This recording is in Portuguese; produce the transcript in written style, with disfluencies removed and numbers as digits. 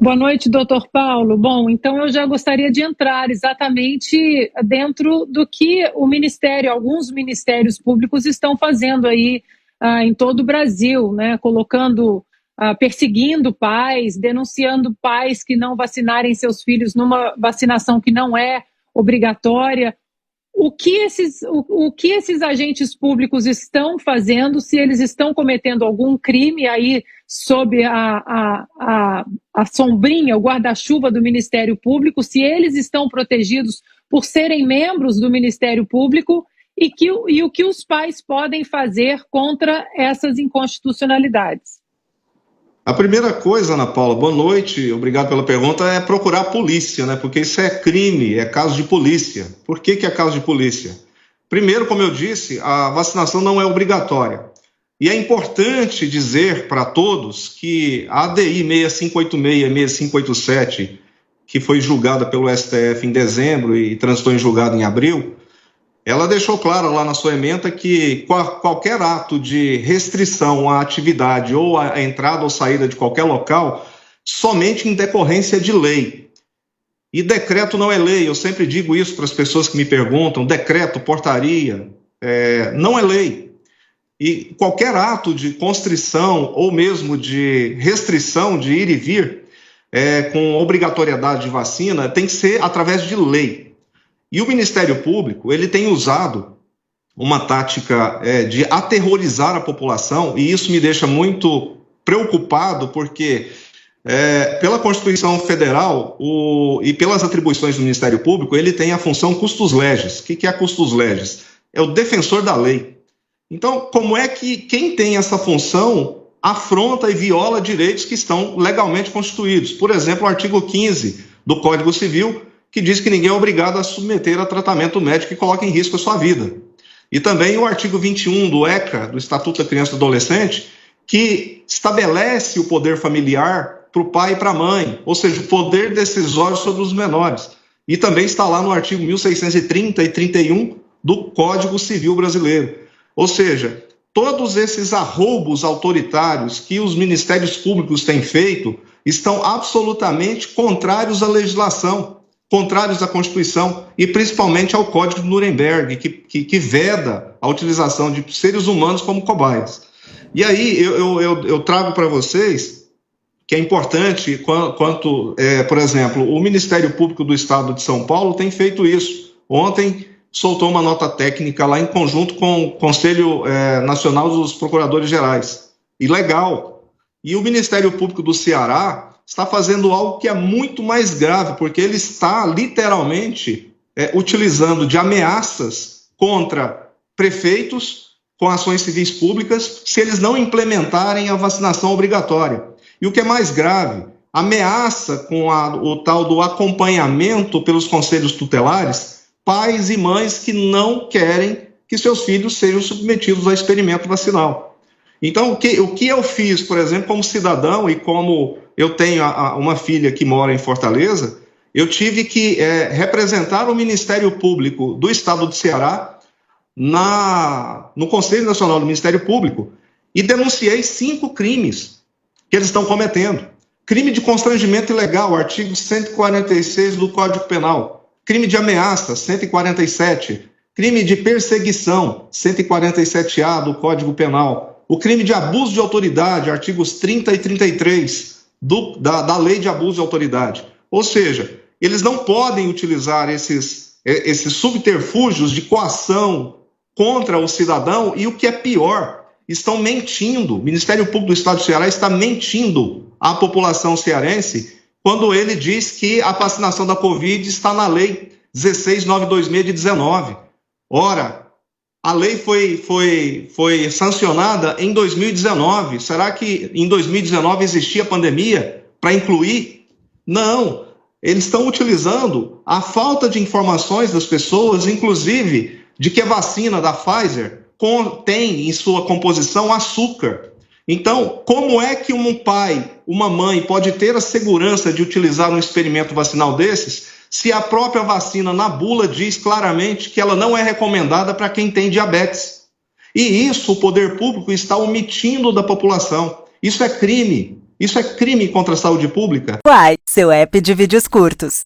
Boa noite, doutor Paulo. Bom, então eu já gostaria de entrar exatamente dentro do que o Ministério, alguns ministérios públicos estão fazendo aí em todo o Brasil, né? Colocando, perseguindo pais, denunciando pais que não vacinarem seus filhos numa vacinação que não é obrigatória. O que esses agentes públicos estão fazendo, se eles estão cometendo algum crime aí sob a sombrinha, o guarda-chuva do Ministério Público, se eles estão protegidos por serem membros do Ministério Público e o que os pais podem fazer contra essas inconstitucionalidades. A primeira coisa, Ana Paula, boa noite, obrigado pela pergunta, é procurar a polícia, né? Porque isso é crime, é caso de polícia. Por que é caso de polícia? Primeiro, como eu disse, a vacinação não é obrigatória. E é importante dizer para todos que a ADI 6586 e 6587, que foi julgada pelo STF em dezembro e transitou em julgado em abril, ela deixou claro lá na sua ementa que qualquer ato de restrição à atividade ou à entrada ou saída de qualquer local, somente em decorrência de lei. E decreto não é lei, eu sempre digo isso para as pessoas que me perguntam, decreto, portaria, não é lei. E qualquer ato de constrição ou mesmo de restrição de ir e vir, com obrigatoriedade de vacina, tem que ser através de lei. E o Ministério Público, ele tem usado uma tática de aterrorizar a população, e isso me deixa muito preocupado, porque pela Constituição Federal e pelas atribuições do Ministério Público, ele tem a função custos legis. O que é custos legis? É o defensor da lei. Então, como é que quem tem essa função afronta e viola direitos que estão legalmente constituídos? Por exemplo, o artigo 15 do Código Civil, que diz que ninguém é obrigado a submeter a tratamento médico que coloque em risco a sua vida. E também o artigo 21 do ECA, do Estatuto da Criança e do Adolescente, que estabelece o poder familiar para o pai e para a mãe, ou seja, o poder decisório sobre os menores. E também está lá no artigo 1630 e 31 do Código Civil Brasileiro. Ou seja, todos esses arroubos autoritários que os ministérios públicos têm feito estão absolutamente contrários à legislação, contrários à Constituição e principalmente ao Código de Nuremberg, que veda a utilização de seres humanos como cobaias. E aí eu trago para vocês que é importante por exemplo, o Ministério Público do Estado de São Paulo tem feito isso. Ontem soltou uma nota técnica lá em conjunto com o Conselho Nacional dos Procuradores Gerais. E legal. E o Ministério Público do Ceará está fazendo algo que é muito mais grave, porque ele está literalmente utilizando de ameaças contra prefeitos com ações civis públicas se eles não implementarem a vacinação obrigatória. E o que é mais grave, ameaça com o tal do acompanhamento pelos conselhos tutelares, pais e mães que não querem que seus filhos sejam submetidos a experimento vacinal. Então, o que eu fiz, por exemplo, como cidadão e como eu tenho uma filha que mora em Fortaleza, eu tive que representar o Ministério Público do Estado do Ceará no Conselho Nacional do Ministério Público e denunciei 5 crimes que eles estão cometendo. Crime de constrangimento ilegal, artigo 146 do Código Penal. Crime de ameaça, 147. Crime de perseguição, 147-A do Código Penal. O crime de abuso de autoridade, artigos 30 e 33 da Lei de Abuso de Autoridade. Ou seja, eles não podem utilizar esses subterfúgios de coação contra o cidadão e, o que é pior, estão mentindo. O Ministério Público do Estado do Ceará está mentindo à população cearense quando ele diz que a vacinação da Covid está na Lei 16.926 de 19. Ora, a lei foi sancionada em 2019. Será que em 2019 existia pandemia para incluir? Não. Eles estão utilizando a falta de informações das pessoas, inclusive de que a vacina da Pfizer contém em sua composição açúcar. Então, como é que um pai, uma mãe pode ter a segurança de utilizar um experimento vacinal desses se a própria vacina na bula diz claramente que ela não é recomendada para quem tem diabetes? E isso o poder público está omitindo da população. Isso é crime. Isso é crime contra a saúde pública? Uai, seu app de vídeos curtos.